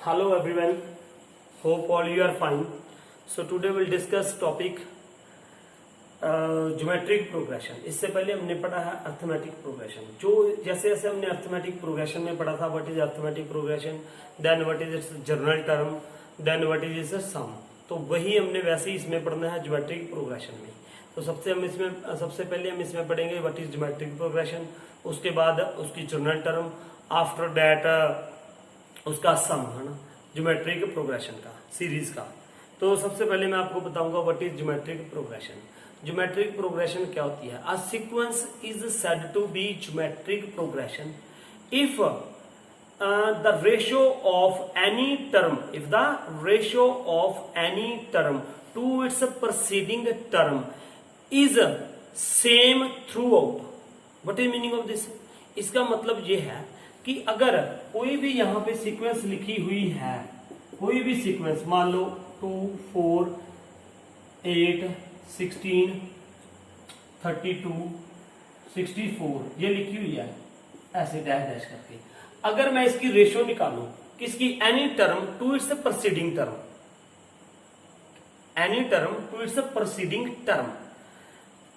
Hello everyone, hope all you are fine. So today we'll discuss topic geometric progression. इससे पहले हमने पढ़ा है अर्थमेटिक प्रोग्रेशन. जो जैसे जैसे हमने अर्थमेटिक प्रोग्रेशन में पढ़ा था what is arithmetic progression, then what is its general term, then what is its sum. तो वही हमने वैसे ही इसमें पढ़ना है ज्योमेट्रिक प्रोग्रेशन में. तो सबसे पहले हम इसमें पढ़ेंगे व्हाट इज ज्योमेट्रिक प्रोग्रेशन, उसके बाद उसकी जनरल टर्म, आफ्टर दैट उसका सम, है ना, ज्योमेट्रिक प्रोग्रेशन का सीरीज का. तो सबसे पहले मैं आपको बताऊंगा what is geometric progression. Geometric progression क्या होती है? A sequence is said to be geometric progression if the ratio of any term to its proceeding term is same throughout. What is meaning of this? इसका मतलब ये है कि अगर कोई भी यहां पे सीक्वेंस लिखी हुई है, कोई भी सीक्वेंस मान लो 2, 4, 8, 16, 32, 64 ये लिखी हुई है ऐसे डैश डैश करके. अगर मैं इसकी रेशियो निकालूं किसकी, any term to its proceeding term, any term to its proceeding term,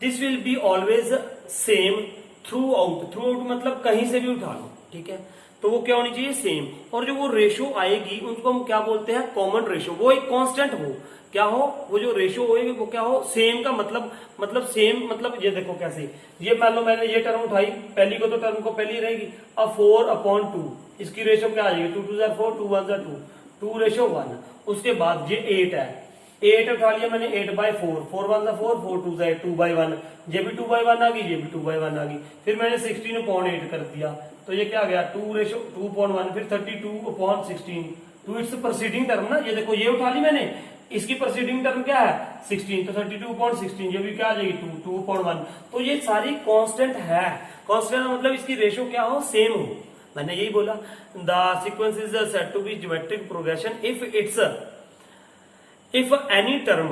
this will be always same throughout. Throughout मतलब कहीं से भी उठा लो, ठीक है. तो वो क्या होनी चाहिए? सेम. और जो वो रेशियो आएगी उनको हम क्या बोलते हैं? Common ratio. वो एक कांस्टेंट हो, क्या हो, वो जो रेशियो होएगी वो क्या हो? सेम का मतलब सेम मतलब ये देखो कैसे, ये मान लो मैंने ये टर्म उठाई पहली को, तो टर्म को पहली रहेगी. अब 4/2 इसकी रेशियो क्या आ जाएगी? 2 2 4, 2 1 2, 2:1. उसके बाद ये 8 है, 8 उठा लिया मैंने, 8/4, 4 1 4, 4 2 2/1. ये भी 2/1 आ गई, ये भी 2/1 आ गई. फिर मैंने 16/8 कर दिया, तो ये क्या गया? 2:1. फिर 32/16 टू इट्स प्रोसीडिंग टर्म ना, ये देखो ये उठा ली मैंने, इसकी प्रोसीडिंग टर्म क्या है? 16, तो 32/16, ये भी क्या आ जाएगी? 2/1. तो ये सारी कांस्टेंट है. कांस्टेंट मतलब इसकी रेशियो क्या हो? सेम हो. मैंने यही बोला, the sequence is said to be geometric progression if any term,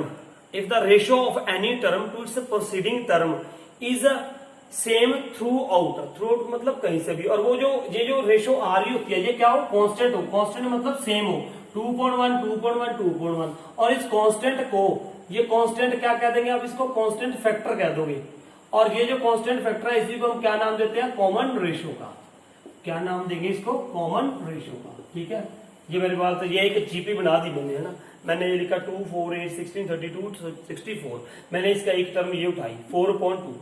if the ratio of any term to its preceding term is same throughout मतलब कहीं से भी. और वो ये जो रेशियो आ रही होती है ये क्या हो? कांस्टेंट हो. कांस्टेंट मतलब सेम हो, 2.1 2.1 2.1. और इस कांस्टेंट को, ये कांस्टेंट क्या कह देंगे आप? इसको कांस्टेंट फैक्टर कह दोगे. और ये जो कांस्टेंट फैक्टर है इसी को हम क्या नाम देते हैं? कॉमन रेशियो का. क्या नाम देंगे इसको? कॉमन रेशियो का. ठीक है, ये मेरी बात. तो ये एक जीपी बना दी मैंने, है ना. मैंने ये लिखा 2, 4, 8, 16, 32, 64. मैंने इसका एक टर्म ये उठाई 4.2,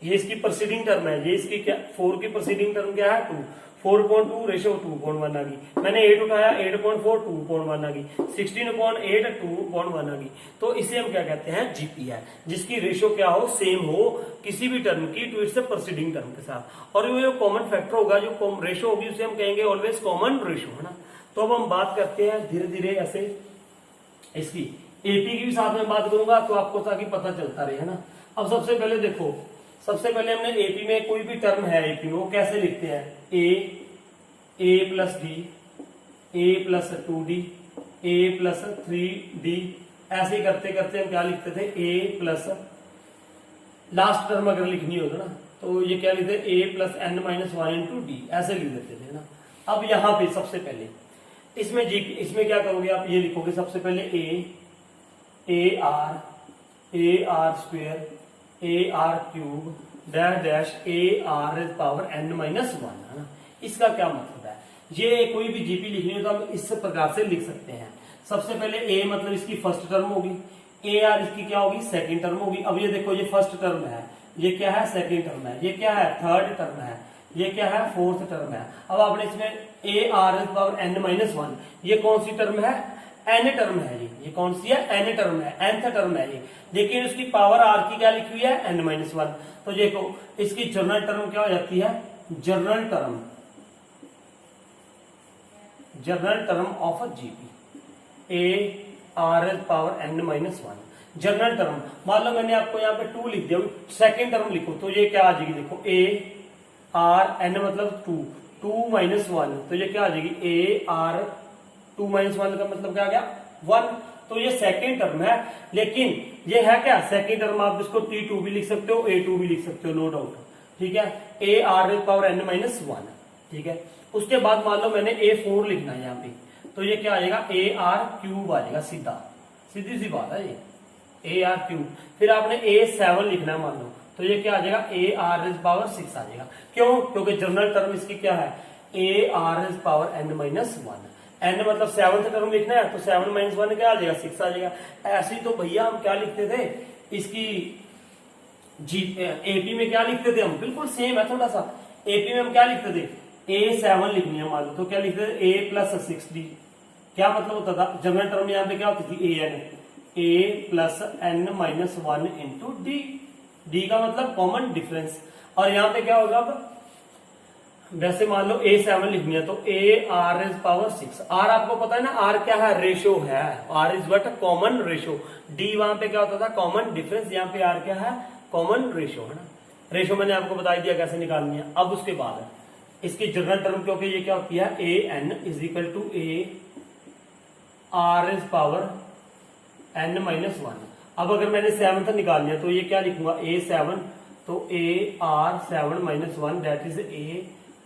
ये इसकी प्रोसीडिंग टर्म है. ये इसकी क्या? 4 की प्रोसीडिंग टर्म क्या है? 2. 4.2 रेशियो 2.1 आ गई. मैंने 8 उठाया, 8.4 2.1 आ गई. 16/8 2.1 आ गई. तो इसे हम क्या कहते हैं? जीपी है, जिसकी रेशियो क्या हो? सेम हो किसी भी टर्म की टू इट्स प्रोसीडिंग टर्म के साथ. और वो जो कॉमन फैक्टर होगा, जो रेशियो होगी, उसे हम कहेंगे ऑलवेज कॉमन रेशियो, है ना. तो अब हम बात करते हैं धीरे धीरे ऐसे इसकी एपी की भी साथ में बात करूंगा, तो आपको ताकि पता चलता रहे, है ना. अब सबसे पहले देखो, सबसे पहले हमने एपी में कोई भी टर्म है एपी में, वो कैसे लिखते हैं? a plus D, a plus 2d, a plus 3d. ऐसे करते करते हम क्या लिखते थे? a प्लस, लास्ट टर्म अगर लिखनी हो तो ना, तो ये क्या लिखते? a plus n-1 into D, ऐसे लिख देते थे ना. अब यहां पे सबसे पहले इसमें क्या करोगे आप? ये लिखोगे सबसे पहले a r square, AR cube dash dash AR power n-1, है ना. इसका क्या मतलब है? ये कोई भी जीपी लिखनी हो तो हम इस प्रकार से लिख सकते हैं. सबसे पहले A मतलब इसकी फर्स्ट टर्म होगी, AR इसकी क्या होगी? सेकंड टर्म होगी. अब ये देखो, ये फर्स्ट टर्म है, ये क्या है? सेकंड टर्म है. ये क्या है? थर्ड टर्म है. ये क्या है? फोर्थ टर्म है. अब आपने इसमें AR पावर n-1, ये कौन सी टर्म है? एन टर्म है. ये कौन सी है? एन टर्म है, nth टर्म है ये. लेकिन उसकी पावर आर की क्या लिखी हुई है? n-1. तो देखो इसकी जनरल टर्म क्या हो जाती है? General term of a GP AR power n-1. General term. मान लो मैंने आपको यहाँ पे 2 लिख दिया, सेकेंड टर्म लिखो तो ये क्या आ जाएगी? देखो AR मतलब 2 तो ये क्या आ जाएगी? AR 2-1 का मतलब क्या आ गया? 1. तो ये सेकेंड टर्म है, लेकिन ये है क्या? Second term. आप इसको T2 भी लिख सकते हो, A2 भी लिख सकते हो, नो डाउट. ठीक है, AR पावर n-1. ठीक है, उसके बाद मान लो मैंने A4 लिखना है यहाँ पे, तो ये क्या आ जाएगा ए आर क्यूब आ जाएगा सीधा, सीधी सी बात है ये ए आर क्यूब। फिर आपने A7 लिखना है मान लो, तो ये क्या आ जाएगा ए आर रेज पावर 6 आ जाएगा। क्यों? क्योंकि जनरल टर्म इसकी क्या है A R raise power n-1, n मतलब 7th टर्म लिखना है तो 7 - 1 क्या आ जाएगा 6 आ जाएगा। ऐसे ही तो भैया हम क्या लिखते थे इसकी एपी में क्या लिखते थे हम, बिल्कुल सेम है थोड़ा सा। एपी में हम क्या लिखते थे A7 लिखनी है मान लो, तो क्या लिखते थे A + 6D। क्या मतलब होता था जनरल टर्म यहाँ पे क्या होती थी A + n-1 into D, D का मतलब कॉमन डिफरेंस। और यहाँ पे क्या होगा अब वैसे मान लो A7 लिखनी है तो A R raise power 6, R आपको पता है ना R क्या है रेशो है, R is what common ratio. D वहां पे क्या होता था कॉमन डिफरेंस, यहाँ पे R क्या है कॉमन रेशो है ना। रेशो मैंने आपको बता दिया कैसे निकालनी है। अब उसके बाद इसकी जनरल टर्म क्योंकि ये क्या होती है AN = A R raise power n-1। अब अगर मैंने 7th निकालनी है तो ये क्या लिखूंगा A7 तो A R 7 - 1 that is A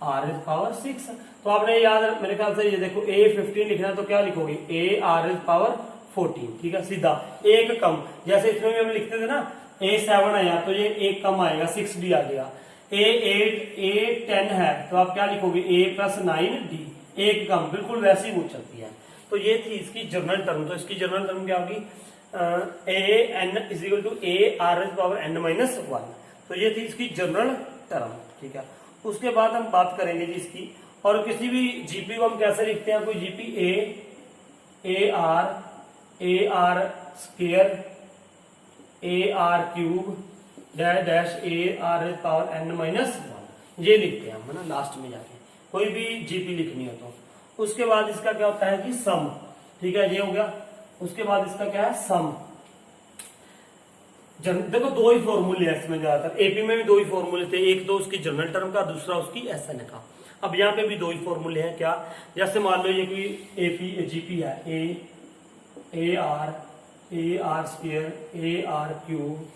R raise power 6। तो आपने याद मेरे ख्याल से ये देखो A15 लिखना है तो क्या लिखोगे A R रेज पावर 14, ठीक है सीधा एक कम। जैसे इसमें भी हम लिखते थे ना A7 आया तो ये एक कम आएगा 6D आ गया। A8 A10 है तो आप क्या लिखोगे A + 9D, एक कम, बिल्कुल वैसी वो चलती है। तो ये थी इसकी जनरल टर्म। तो इसकी जनरल टर्म क्या होगी AN = A R raise power n-1। तो ये थी इसकी जनरल टर्म, ठीक है। उसके बाद हम बात करेंगे जी इसकी, और किसी भी जीपी को हम कैसे लिखते हैं, कोई GP A R square A R cube dash A R raise power n-1 ये लिखते हैं हम, है ना लास्ट में जाके कोई भी जीपी लिखनी हो तो। उसके बाद इसका क्या होता है कि सम, ठीक है ये हो गया। उसके बाद इसका क्या है सम। देखो दो ही फॉर्मूले हैं इसमें ज्यादातर, एपी में भी दो ही फॉर्मूले थे, एक तो उसकी जनरल टर्म का, दूसरा उसकी एसएन का। अब यहाँ पे भी दो ही फॉर्मूले हैं क्या, जैसे मान लो ये कोई एपी जीपी है A R square A R cube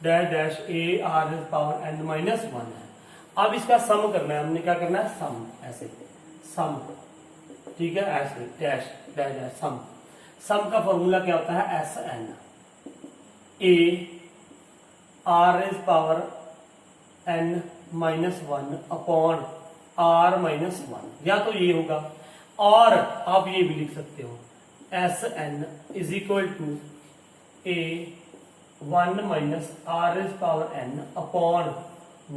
dash A R raise power n-1 है। अब इसका सम करना है, हमने क्या करना है सम, ऐसे सम, ठीक है ऐसे डैश डैश सम। सम का फॉर्मूला क्या होता है SN A R raise power n-1 upon R - 1, या तो ये होगा, और आप ये भी लिख सकते हो SN = A 1 - R raise power n upon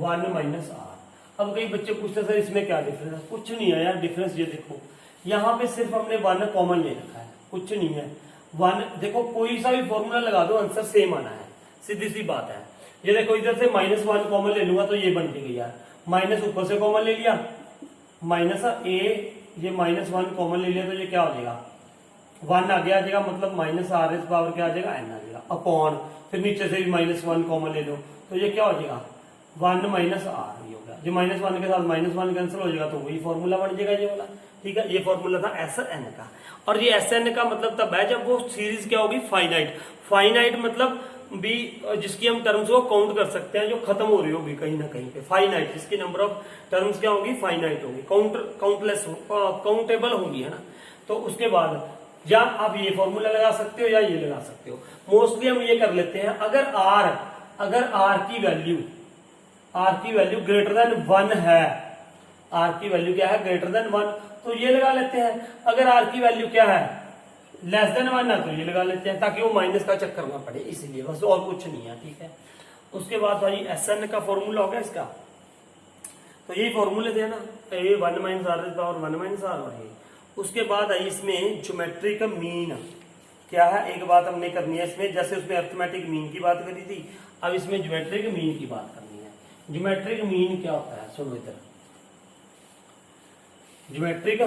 1 - R। अब कई बच्चे पूछते सर इसमें क्या डिफरेंस है, कुछ नहीं है यार डिफरेंस। ये देखो यहाँ पे सिर्फ हमने 1 कॉमन ले रखा है, कुछ नहीं है 1। देखो कोई सा भी फॉर्मूला लगा दो आंसर सेम आना है, सीधी सी बात है। ये देखो इधर से -1 कॉमन ले लूंगा तो ये बन गई यार, माइनस ऊपर से कॉमन ले लिया माइनस A, ये -1 कॉमन ले लिया तो ये क्या हो जाएगा 1 आगे आ जाएगा, मतलब -R रेज पावर क्या आ जाएगा n आ जाएगा अपॉन, फिर नीचे से भी -1 कॉमन ले लो तो ये क्या हो जाएगा 1 - R ये होगा। जो -1 के साथ -1 कैंसिल हो जाएगा तो वही फॉर्मूला बन जाएगा ये वाला, ठीक है। ये फॉर्मूला था SN का। और ये SN का मतलब तब है जब वो सीरीज क्या होगी फाइनाइट। फाइनाइट मतलब भी जिसकी हम टर्म्स को काउंट कर सकते हैं, जो खत्म हो रही होगी कहीं ना कहीं पे, फाइनाइट जिसकी नंबर ऑफ टर्म्स क्या होगी फाइनाइट होगी, काउंटलेस काउंटेबल होगी, है ना। तो उसके बाद या आप ये फॉर्मूला लगा सकते हो या ये लगा सकते हो। मोस्टली हम ये कर लेते हैं, अगर R की वैल्यू ग्रेटर देन 1 है, R की वैल्यू क्या है ग्रेटर देन 1 तो ये लगा लेते हैं। अगर R की वैल्यू क्या है लेस देन 1 है तो ये लगा लेते हैं, ताकि वो माइनस का चक्कर ना पड़े, इसलिए बस, और कुछ नहीं है, ठीक है। उसके बाद भाई SN का फॉर्मूला हो गया इसका, तो यही फॉर्मूले थे ना, ये 1 - R रेज पावर 1 - R और ये। उसके बाद आई इसमें ज्योमेट्री का मीन क्या है, एक बात हमने करनी है इसमें, जैसे उसमें अरिथमेटिक मीन की बात करी थी, अब इसमें ज्योमेट्रिक मीन की बात करनी है। ज्योमेट्रिक मीन क्या होता है सुनो इधर, ज्योमेट्रिक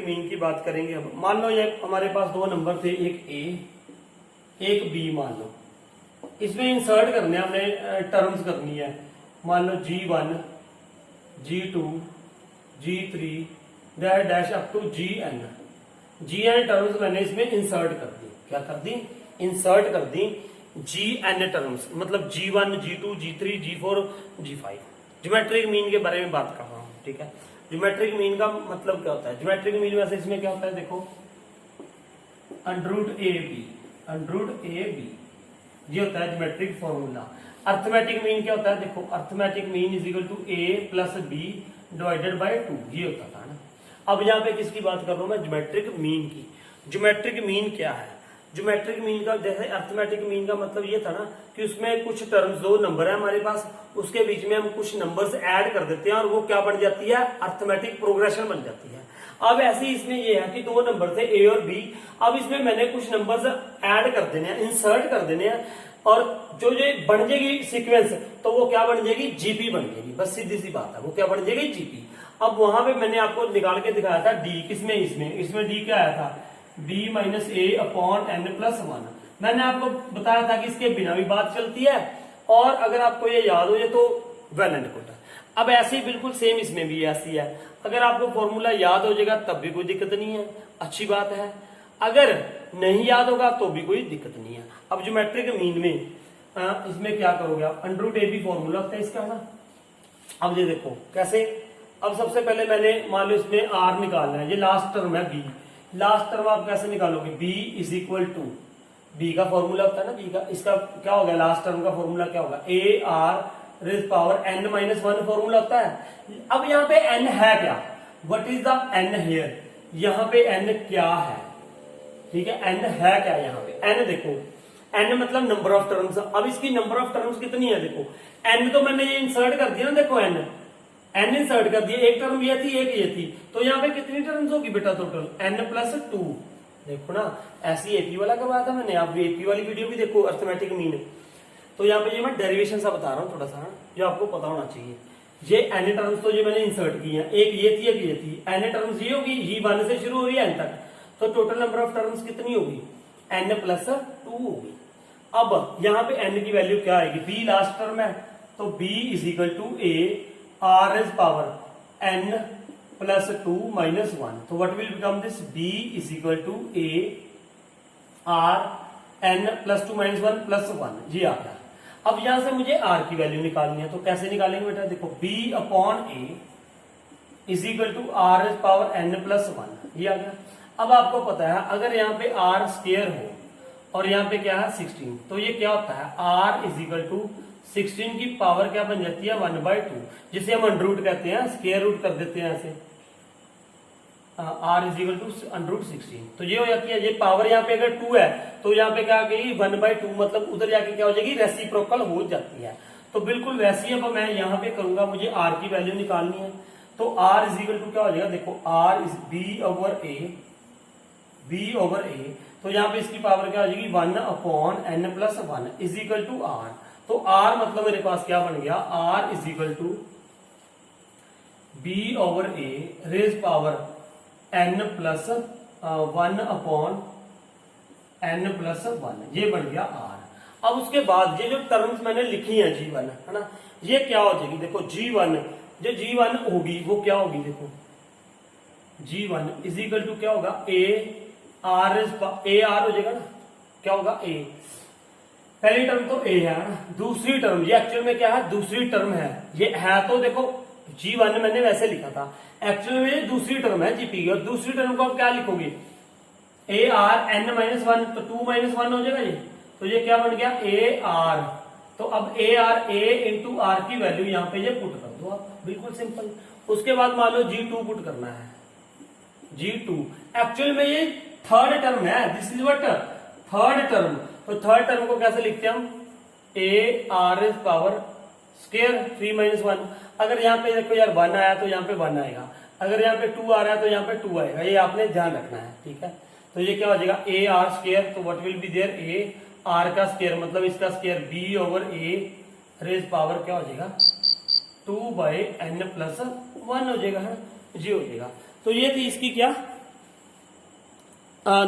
मीन की बात करेंगे। अब मान लो ये हमारे पास दो नंबर थे, एक A एक B मान लो, इसमें इंसर्ट करने हमने टर्म्स करनी है, मान लो G1 G2 G3 dash up to GN terms मैंने इसमें इंसर्ट कर दी। क्या कर दी इंसर्ट कर दी GN टर्म्स, मतलब G1 G2 G3 G4 G5। Geometric mean के बारे में बात कर रहा हूं, ठीक है। ज्योमेट्रिक मीन का मतलब क्या होता है? ज्योमेट्रिक मीन वैसे इसमें क्या होता है देखो, अंडर रूट ए बी ये होता है ज्योमेट्रिक फॉर्मूला। अर्थमेटिक मीन क्या होता है देखो, arithmetic mean is equal to A plus B divided by 2 ये होता था ना। अब यहाँ पे किसकी बात कर रहा हूं मैं? ज्योमेट्रिक मीन की। ज्योमेट्रिक मीन क्या है? ज्योमेट्रिक मीन का जैसे अर्थमेटिक मीन का मतलब ये था ना कि उसमें कुछ टर्म्स, दो नंबर है हमारे पास, उसके बीच में हम कुछ नंबर्स ऐड कर देते हैं और वो क्या बन जाती है? अर्थमेटिक प्रोग्रेशन बन जाती है। अब ऐसे ही इसमें ये है कि दो नंबर थे ए और बी, अब इसमें मैंने कुछ नंबर्स ऐड कर देने हैं, इंसर्ट कर देने हैं, और जो जो बन जाएगी सीक्वेंस तो वो क्या बन जाएगी? जीपी बन जाएगी। बस सीधी सी बात है, वो क्या बन जाएगी? जीपी। अब वहां पे मैंने आपको निकाल के दिखाया था डी, किसमें? इसमें डी क्या आया था? b माइनस ए अपॉन एन प्लस 1। मैंने आपको बताया था कि इसके बिना भी बात चलती है, और अगर आपको ये याद हो जाए तो वेल एंड गुड। अब ऐसे ही बिल्कुल सेम इसमें भी ऐसी है, अगर आपको फॉर्मूला याद हो जाएगा तब भी कोई दिक्कत नहीं है, अच्छी बात है। अगर नहीं याद होगा तो भी कोई दिक्कत नहीं है। अब ज्योमेट्रिक मीन में इसमें क्या करोगे आप? Under root A B formula होता है इसका ना। अब ये देखो कैसे। अब सबसे पहले मैंने मान लो इसमें आर निकालना है, ये लास्ट टर्म है बी। लास्ट टर्म आप कैसे निकालोगे? B is equal to, B का फॉर्मूला होता है ना बी का, इसका क्या होगा? लास्ट टर्म का फॉर्मूला क्या होगा? A R raise power N minus 1 formula होता है। अब यहाँ पे एन है क्या? What is the N here? यहाँ पे एन क्या है? ठीक है, एन है क्या यहाँ पे? एन देखो, एन मतलब नंबर ऑफ टर्म्स। अब इसकी नंबर ऑफ टर्म्स कितनी है देखो, एन तो मैंने ये इंसर्ट कर दिया ना, देखो एन इंसर्ट कर दिया, एक टर्म ये थी एक ये थी, तो यहाँ पे कितनी टर्म्स होगी बेटा टोटल? N plus 2। देखो ना, ऐसी एपी वाला करवाया था मैंने, आप एपी वाली वीडियो भी देखो अर्थमेटिक मीन। तो यहाँ पे ये मैं डेरिवेशन सा बता रहा हूँ थोड़ा सा, जो आपको पता होना चाहिए। ये एन टर्म्स तो ये मैंने इंसर्ट की हैं, एक ये थी एक ये थी, एन टर्म्स ये होगी, ये 1 से शुरू हो रही है एन तक, तो टोटल नंबर ऑफ टर्म्स कितनी होगी? एन प्लस 2 होगी। अब यहाँ पे एन की वैल्यू क्या आएगी? बी लास्ट टर्म है, तो B is equal to A R is power N plus 2 minus 1। तो what will become this? B is equal to A R N plus 2 minus 1 plus 1 ये आ गया। अब यहां से मुझे आर की वैल्यू निकालनी है, तो कैसे निकालेंगे बेटा? देखो B upon A is equal to R is power N plus 1 ये आ गया। अब आपको पता है अगर यहाँ पे आर स्क्वायर हो और यहाँ पे क्या है 16, तो ये क्या होता है? आर इज इक्वल टू 16 की पावर क्या बन जाती है? 1/2, जिसे हम अंडर रूट कहते हैं, स्क्वायर रूट कर देते हैं ऐसे। R is equal to under root 16, तो ये हो जाती है, ये पावर यहाँ पे अगर 2 है तो यहाँ पे क्या आ गई? 1/2, मतलब उधर जाके क्या हो जाएगी? रेसिप्रोकल हो जाती है। तो बिल्कुल वैसी अब मैं यहाँ पे करूंगा, मुझे आर की वैल्यू निकालनी है, तो आर इज इक्वल टू क्या हो जाएगा? देखो R is B over A, तो यहाँ पे इसकी पावर क्या हो जाएगी? 1 upon N plus 1 is equal to R. तो आर मतलब मेरे पास क्या बन गया? R is equal to B over A raise power N plus 1 upon N plus 1 ये बन गया आर। अब उसके बाद ये जो टर्म्स मैंने लिखी है G1 है ना, ये क्या हो जाएगी? देखो G1, जो G1 होगी वो क्या होगी? देखो G1 इज इक्वल टू क्या होगा? ए आर हो जाएगा ना, क्या होगा? ए। पहली टर्म तो ए है ना, दूसरी टर्म ये एक्चुअल में क्या है? दूसरी टर्म है, ये है तो देखो G1 मैंने वैसे लिखा था, एक्चुअल में ये दूसरी टर्म है जीपी की, और दूसरी टर्म को आप क्या लिखोगे? ए आर एन माइनस 1, तो 2 माइनस 1 हो जाएगा ये, तो ये क्या बन गया? A R. तो अब A R, A into R की वैल्यू यहाँ पे ये पुट कर दो आप, बिल्कुल सिंपल। उसके बाद मान लो G2 पुट करना है, G2 एक्चुअल में ये थर्ड टर्म है, this is what? Third term. तो थर्ड टर्म को कैसे लिखते हैं हम? ए R is power square 3 minus 1। अगर यहाँ पे देखो यार 1 आया तो यहाँ पे 1 आएगा, अगर यहाँ पे 2 आ रहा है तो यहाँ पे 2 आएगा, ये आपने ध्यान रखना है, ठीक है? तो ये क्या हो जाएगा? ए आर स्क्वायर, तो what will be there? A R का स्क्वायर मतलब इसका square B over A raise power क्या हो जाएगा? 2/n प्लस 1 हो जाएगा, है जी हो जाएगा। तो ये थी इसकी क्या?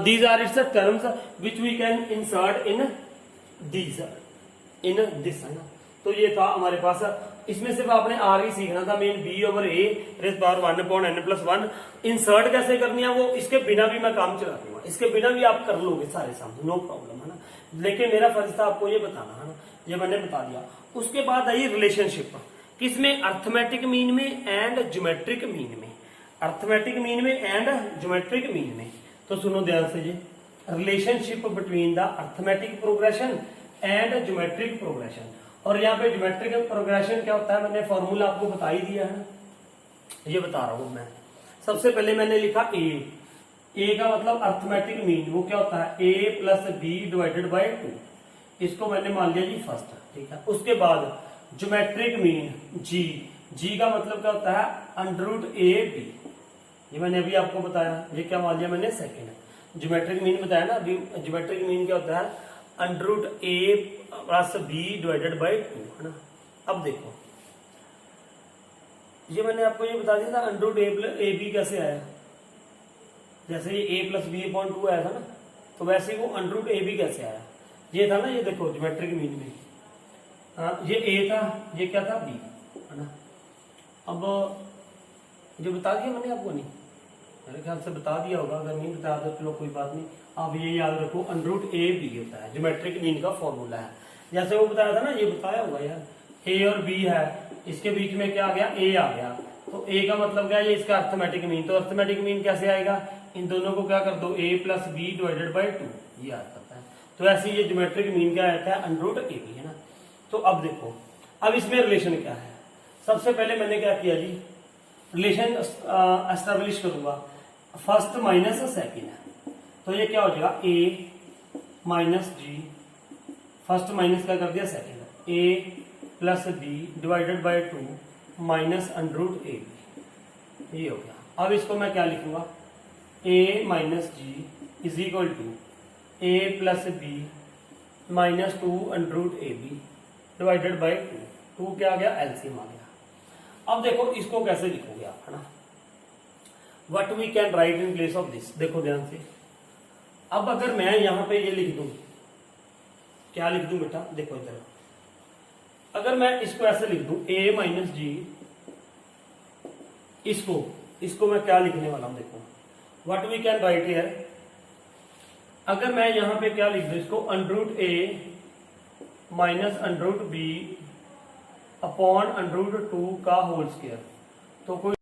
These are its terms which we can insert in these in this है ना। तो ये था हमारे पास, इसमें सिर्फ आपने आर ही सीखना था, main B over A raise power 1 upon N plus 1। Insert कैसे करनी है वो इसके बिना भी मैं काम चला दूंगा, इसके बिना भी आप कर लोगे सारे सामने, नो प्रॉब्लम है ना। लेकिन मेरा फर्ज था आपको ये बताना है ना, ये मैंने बता दिया। उसके बाद आई रिलेशनशिप, किसमें? अर्थमेटिक मीन में एंड ज्योमेट्रिक मीन में। अर्थमेटिक मीन में एंड ज्योमेट्रिक मीन में। तो सुनो ध्यान से जी, relationship between the arithmetic progression and geometric progression. और यहाँ पे ज्योमेट्रिक प्रोग्रेशन क्या होता है, मैंने फॉर्मूला आपको बता ही दिया है, ये बता रहा हूं मैं। सबसे पहले मैंने लिखा ए का मतलब अर्थमेटिक मीन, वो क्या होता है ए प्लस बी डिवाइडेड बाई 2, इसको मैंने मान लिया जी फर्स्ट, ठीक है। उसके बाद ज्योमेट्रिक मीन जी का मतलब क्या होता है अंडर रूट ए बी, ये मैंने अभी आपको बताया, ये क्या मान लिया मैंने सेकेंड। ज्योमेट्रिक मीन बताया ना अभी, ज्योमेट्रिक मीन क्या होता है under root A plus B divided by 2, है ना। अब देखो ये मैंने आपको ये बता दिया था अंडर रूट ए बी कैसे आया, जैसे ये ए प्लस बी अपॉन 2 आया था ना, तो वैसे ही वो अंडर रूट ए बी कैसे आया, ये था ना, ये देखो ज्योमेट्रिक मीन में ये ए था, ये क्या था बी, है ना। अब जो बता दिया मैंने आपको, नहीं मेरे ख्याल से बता दिया होगा, अगर नहीं बताया तो चलो कोई बात नहीं। अब ये याद रखो अंडर रूट ए बी होता है, ज्योमेट्रिक मीन का फॉर्मूला है। जैसे वो बताया था ना, ये बताया होगा यार, ए और बी है, इसके बीच में क्या आ गया ए आ गया, तो ए का मतलब क्या है, ये इसका अर्थमेटिक मीन। तो अर्थमेटिक मीन कैसे आएगा, इन दोनों को क्या कर दो ए प्लस बी डिवाइडेड बाई 2, ये आ जाता है। तो ऐसे ये ज्योमेट्रिक मीन क्या आता है अंडर रूट ए बी, है ना। तो अब देखो, अब इसमें रिलेशन क्या है, सबसे पहले मैंने क्या किया जी, रिलेशन एस्टेब्लिश करूंगा, फर्स्ट माइनस सेकेंड है, तो ये क्या हो जाएगा A minus G, first minus क्या कर दिया second, A plus B divided by 2 minus under root A B, ये हो गया। अब इसको मैं क्या लिखूंगा, A minus G is equal to A plus B minus 2 under root A B divided by 2 क्या आ गया एलसीएम आ गया। अब देखो इसको कैसे लिखोगे आप, है ना, what we can write in place of this. देखो ध्यान से, अब अगर मैं यहां पे ये लिख दूं, क्या लिख दूं बेटा, देखो इधर, अगर मैं इसको ऐसे लिख दूं ए माइनस जी, इसको मैं क्या लिखने वाला हूं, देखो what we can write here, अगर मैं यहां पे क्या लिख दूं इसको under root A minus under root B upon under root 2 का होल स्क्वायर, तो कोई